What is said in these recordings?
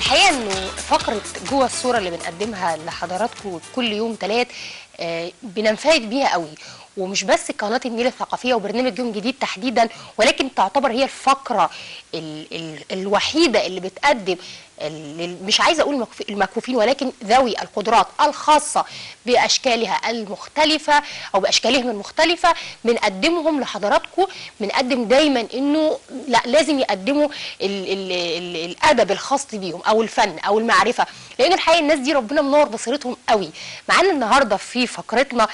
الحقيقه انه فقره جوه الصوره اللي بنقدمها لحضراتكم كل يوم ثلاث بننفرد بيها قوي، ومش بس قناه النيل الثقافيه وبرنامج يوم جديد تحديدا، ولكن تعتبر هي الفقره الوحيده اللي بتقدم مش عايزه اقول المكفوفين، ولكن ذوي القدرات الخاصه باشكالها المختلفه او باشكالهم المختلفه بنقدمهم لحضراتكم. بنقدم دايما انه لا لازم يقدموا الادب الخاص بيهم او الفن او المعرفه، لان الحقيقه الناس دي ربنا منور بصيرتهم قوي. معانا النهارده في فقرتنا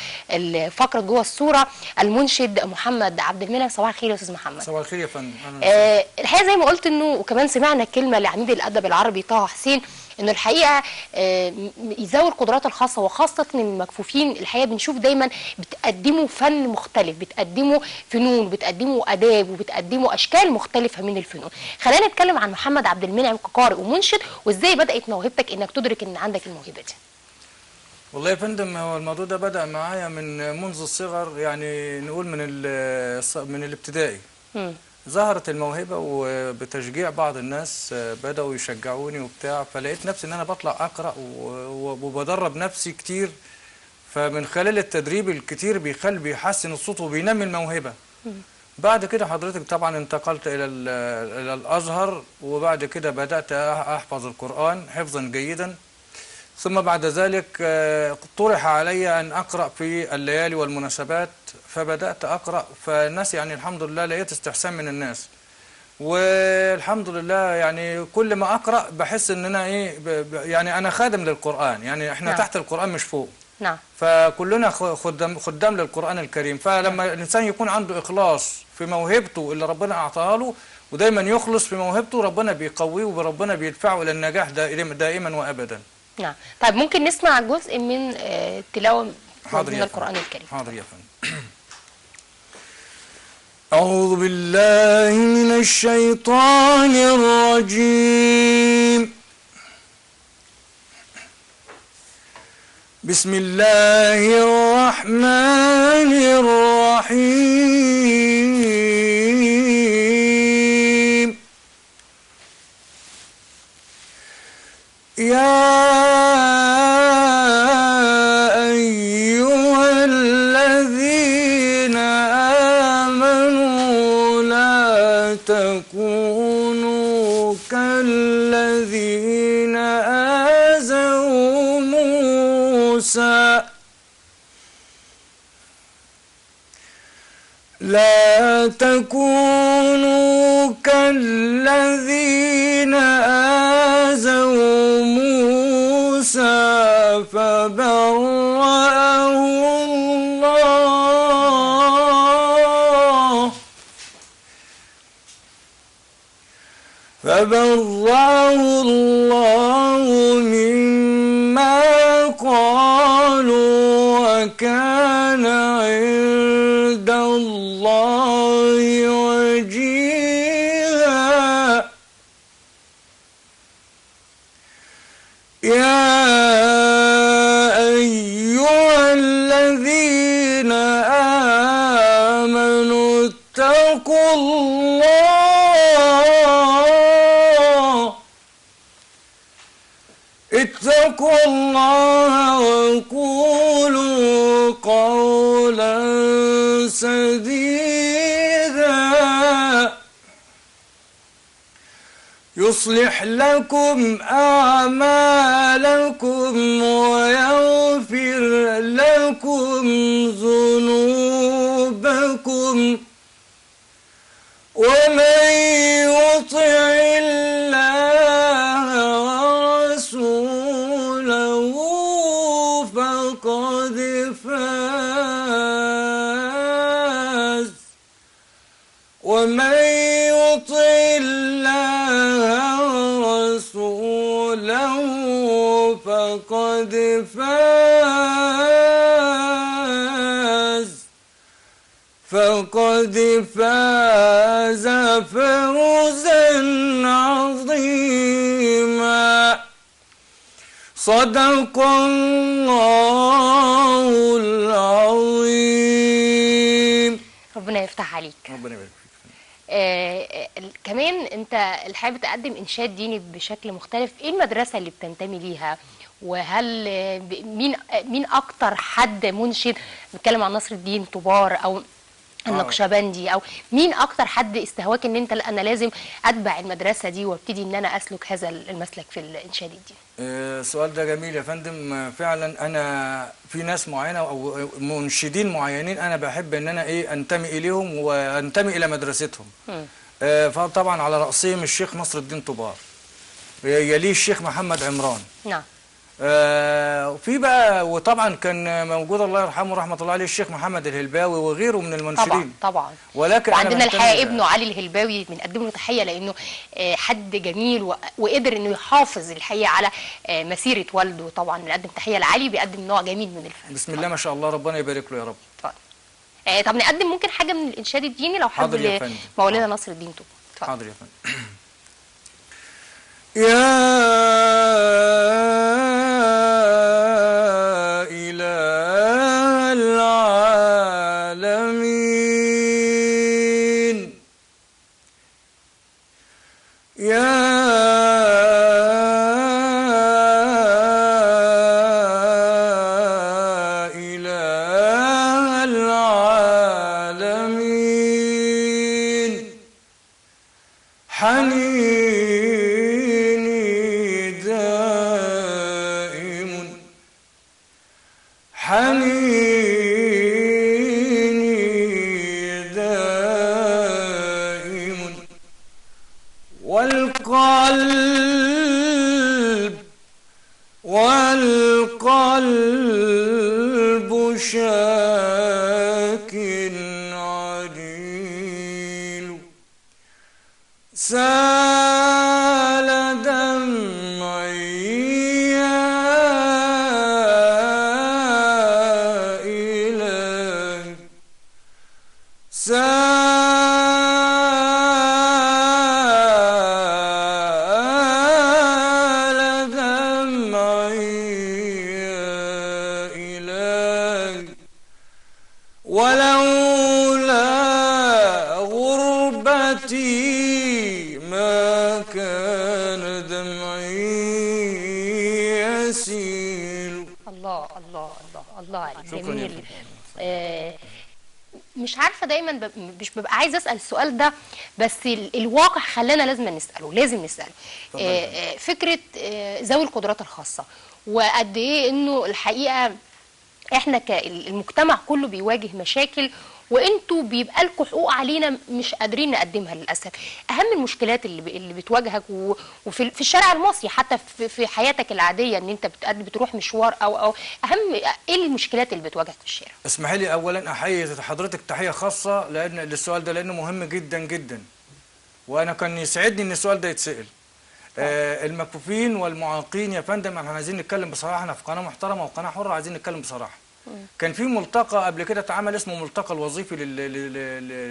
فقره جوه الصوره المنشد محمد عبد المنعم. صباح الخير يا استاذ محمد. صباح الخير يا فندم. الحقيقه زي ما قلت انه وكمان سمعنا كلمه لعميد الادب العربي طه حسين، انه الحقيقه ذوي القدرات الخاصه وخاصه المكفوفين الحقيقه بنشوف دايما بتقدموا فن مختلف، بتقدموا فنون، بتقدموا اداب، وبتقدموا اشكال مختلفه من الفنون. خلينا نتكلم عن محمد عبد المنعم كقارئ ومنشد، وازاي بدات موهبتك انك تدرك ان عندك الموهبه دي. والله يا فندم هو الموضوع ده بدأ معايا منذ الصغر، يعني نقول من الابتدائي. ظهرت الموهبة وبتشجيع بعض الناس بدأوا يشجعوني وبتاع، فلقيت نفسي ان انا بطلع اقرأ وبدرب نفسي كتير. فمن خلال التدريب الكتير بيحسن الصوت وبينمي الموهبة. بعد كده حضرتك طبعا انتقلت الى الازهر، وبعد كده بدأت احفظ القرآن حفظا جيدا. ثم بعد ذلك طرح علي أن أقرأ في الليالي والمناسبات، فبدأت أقرأ، فالناس يعني الحمد لله لقيت استحسان من الناس، والحمد لله يعني كل ما أقرأ بحس إن أنا يعني أنا خادم للقرآن، يعني إحنا نعم. تحت القرآن مش فوق. نعم. فكلنا خدام للقرآن الكريم. فلما الإنسان يكون عنده إخلاص في موهبته اللي ربنا أعطاها له، ودايما يخلص في موهبته، ربنا بيقويه وربنا بيدفعه إلى النجاح دائما وأبدا. نعم. طيب ممكن نسمع جزء من تلاوة من القرآن الكريم؟ حاضر يا فندم. أعوذ بالله من الشيطان الرجيم. بسم الله الرحمن الرحيم. يا أيها الذين آمنوا لا تكونوا كالذين آذوا موسى لا تكونوا كالذين آذوا موسى فبرأه الله مما قالوا وكان عند الله وجيها. يا أيها الذين آمنوا اتقوا الله وقولوا قولا سديدا يصلح لكم أعمالكم ويغفر لكم ذنوبكم، ومن يطع الله ورسوله فقد فاز. ومن يطع الله ورسوله فقد فاز فوزا عظيما. صدق الله العظيم. ربنا يفتح عليك. ربنا يبارك فيك. كمان انت الحقيقه بتقدم انشاد ديني بشكل مختلف. ايه المدرسه اللي بتنتمي ليها؟ وهل مين اكتر حد منشد بيتكلم عن نصر الدين طوبار او النقشبندي، او مين اكتر حد استهواك ان انت لا انا لازم اتبع المدرسه دي وابتدي ان انا اسلك هذا المسلك في الانشاد الديني؟ السؤال ده جميل يا فندم. فعلا انا في ناس معينه او منشدين معينين انا بحب ان انا انتمي اليهم وانتمي الى مدرستهم. فطبعا على راسهم الشيخ نصر الدين طوبار، يليه الشيخ محمد عمران. نعم. وفي بقى، وطبعا كان موجود الله يرحمه ورحمه الله عليه الشيخ محمد الهلباوي وغيره من المنشدين. طبعا طبعا. ولكن وعندنا الحقيقه ابنه علي الهلباوي بنقدم له تحيه، لانه حد جميل وقدر انه يحافظ الحقيقه على مسيره والده. طبعا بنقدم تحيه لعلي، بيقدم نوع جميل من الفن. بسم الله ما شاء الله، ربنا يبارك له يا رب. اتفضل. طب نقدم ممكن حاجه من الانشاد الديني لو حابب لمولانا نصر الدين طوبار. حاضر يا فندم. يا إله العالمين، يا إله العالمين، حنيني دائم، حنيني دائم، والقلب شاك عليل، سال دمعي يا إلهي، سال دمعي يا إلهي، ولولا غربتي ما كان دمعي يسيل. الله الله الله الله عليك، جميل. مش عارفه دايما مش ببقى عايزه اسال السؤال ده، بس الواقع خلانا لازم نساله. فكره ذوي القدرات الخاصه، وقد ايه انه الحقيقه احنا المجتمع كله بيواجه مشاكل، وانتوا بيبقى لكم حقوق علينا مش قادرين نقدمها للاسف. اهم المشكلات اللي بتواجهك وفي الشارع المصري، حتى في حياتك العاديه، ان انت بتروح مشوار او اهم ايه المشكلات اللي بتواجهك في الشارع؟ اسمحي لي اولا احيي حضرتك تحيه خاصه للسؤال ده، لانه مهم جدا جدا، وانا كان يسعدني ان السؤال ده يتسال. المكفوفين والمعاقين يا فندم، احنا عايزين نتكلم بصراحه، احنا في قناه محترمه وقناه حره، عايزين نتكلم بصراحه. كان في ملتقى قبل كده اتعمل اسمه ملتقى الوظيفي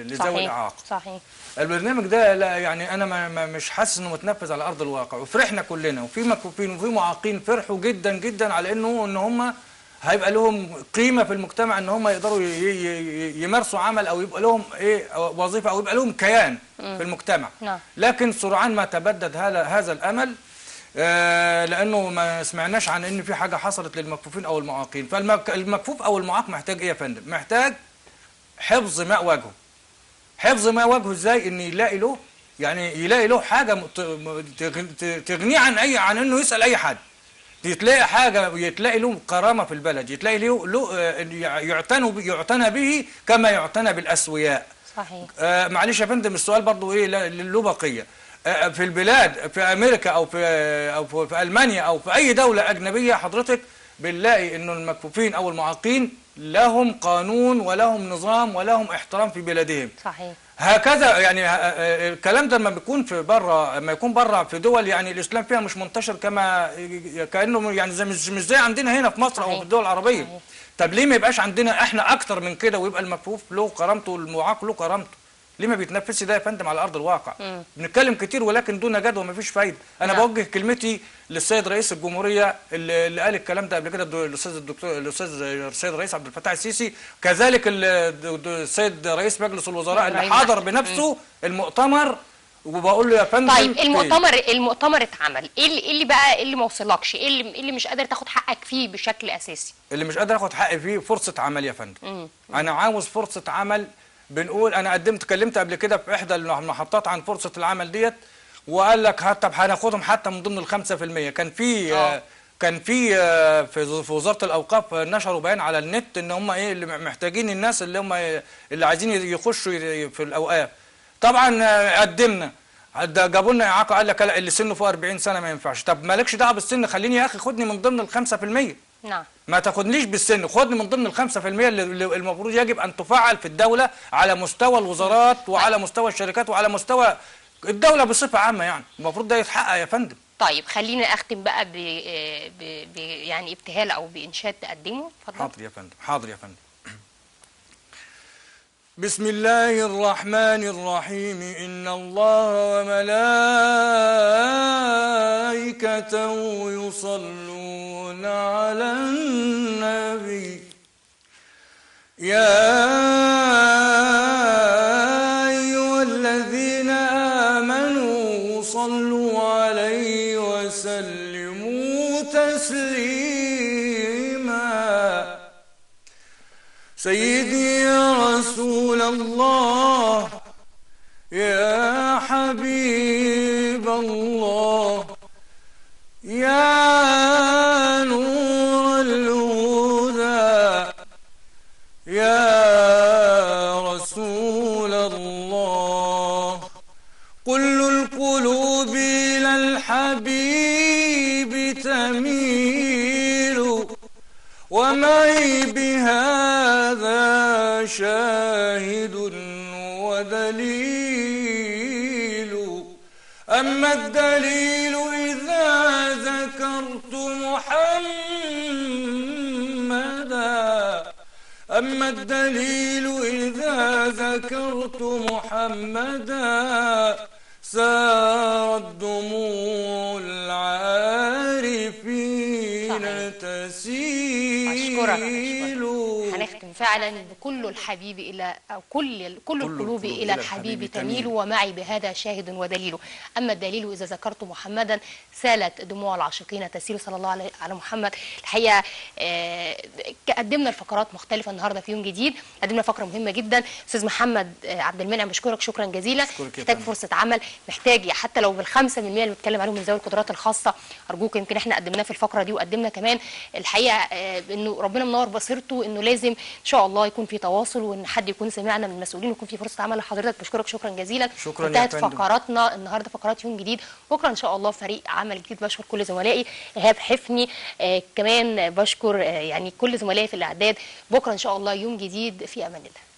لذوي الاعاقه. صحيح. البرنامج ده لا يعني انا مش حاسس انه متنفذ على ارض الواقع، وفرحنا كلنا، وفي مكفوفين وفي معاقين فرحوا جدا جدا على ان هم هيبقى لهم قيمه في المجتمع، ان هم يقدروا يمارسوا عمل او يبقى لهم وظيفه او يبقى لهم كيان في المجتمع. لكن سرعان ما تبدد هذا الامل، لانه ما سمعناش عن ان في حاجه حصلت للمكفوفين او المعاقين. فالمكفوف او المعاق محتاج ايه يا فندم؟ محتاج حفظ ماء وجهه. حفظ ماء وجهه ازاي؟ ان يلاقي له حاجه تغنيه عن انه يسال اي حد. يتلاقي حاجه، يتلاقي له كرامه في البلد، يتلاقي له يعتنى به كما يعتنى بالاسوياء. صحيح. معلش يا فندم، السؤال برضه له بقيه. في البلاد، في امريكا او في المانيا او في اي دوله اجنبيه، حضرتك بنلاقي انه المكفوفين او المعاقين لهم قانون ولهم نظام ولهم احترام في بلادهم. صحيح. هكذا يعني الكلام ده لما يكون بره في دول يعني الاسلام فيها مش منتشر كانه يعني مش زي عندنا هنا في مصر. صحيح. او في الدول العربيه. صحيح. طب ليه ما يبقاش عندنا احنا اكتر من كده، ويبقى المكفوف له كرامته والمعاق له كرامته؟ ليه ما بيتنفذش ده يا فندم على ارض الواقع؟ بنتكلم كتير ولكن دون جدوى، ما فيش فايده. انا بوجه كلمتي للسيد رئيس الجمهوريه اللي قال الكلام ده قبل كده، الاستاذ السيد الرئيس عبد الفتاح السيسي، كذلك السيد رئيس مجلس الوزراء اللي حضر بنفسه المؤتمر. وبقول له يا فندم طيب المؤتمر اتعمل، ايه اللي بقى اللي ما وصلكش؟ ايه اللي مش قادر تاخد حقك فيه بشكل اساسي؟ اللي مش قادر اخد حقي فيه فرصه عمل يا فندم. انا عاوز فرصه عمل. بنقول انا كلمت قبل كده في احدى المحطات عن فرصه العمل ديت، وقال لك طب هناخدهم حتى من ضمن ال 5%. كان في وزاره الاوقاف نشروا بيان على النت ان هم ايه اللي محتاجين، الناس اللي عايزين يخشوا في الاوقاف. طبعا قدمنا، جابوا لنا اعاقه، قال لك اللي سنه فوق 40 سنه ما ينفعش. طب مالكش دعوه بالسن، خليني يا اخي خدني من ضمن ال 5%. نعم. ما تاخدنيش بالسن، خدني من ضمن ال 5% اللي المفروض يجب ان تفعل في الدوله على مستوى الوزارات وعلى مستوى الشركات وعلى مستوى الدوله بصفه عامه. يعني المفروض ده يتحقق يا فندم. طيب خليني اختم بقى يعني ابتهال او بانشاد تقدمه. اتفضل. حاضر يا فندم، حاضر يا فندم. بسم الله الرحمن الرحيم. إن الله وملائكته يصلون على النبي يا أيها الذين آمنوا صلوا عليه وسلموا تسليما. سيدي يا رسول الله، يا حبيب الله، يا نور الهدى، يا رسول الله. كل القلوب إلى الحبيب تميل، ومعي بهذا شاهد ودليل. أما الدليل إذا ذكرت محمدا، أما الدليل إذا ذكرت محمدا، سارت دموع العارفين تسيل. هنختم فعلا بكل الحبيب الى او كل القلوب الى الحبيب تميل، ومعي بهذا شاهد ودليل. اما الدليل اذا ذكرت محمدا، سالت دموع العاشقين تسيل. صلى الله على محمد. الحقيقه قدمنا الفقرات مختلفه النهارده في يوم جديد، قدمنا فقره مهمه جدا. استاذ محمد عبد المنعم بشكرك شكرا جزيلا. محتاج فرصه عمل، محتاج حتى لو بال5% اللي بنتكلم عليهم من ذوي القدرات الخاصه، ارجوك. يمكن احنا قدمناه في الفقره دي، وقدمنا كمان الحقيقه انه ربنا منور بصيرته، انه لازم ان شاء الله يكون في تواصل، وان حد يكون سمعنا من المسؤولين ويكون في فرصه عمل لحضرتك. بشكرك شكرا جزيلا. شكرا. انتهت فقراتنا النهارده، فقرات يوم جديد. بكره ان شاء الله فريق عمل جديد. بشكر كل زملائي، ايهاب حفني، كمان بشكر يعني كل زملائي في الاعداد. بكره ان شاء الله يوم جديد، في امان الله.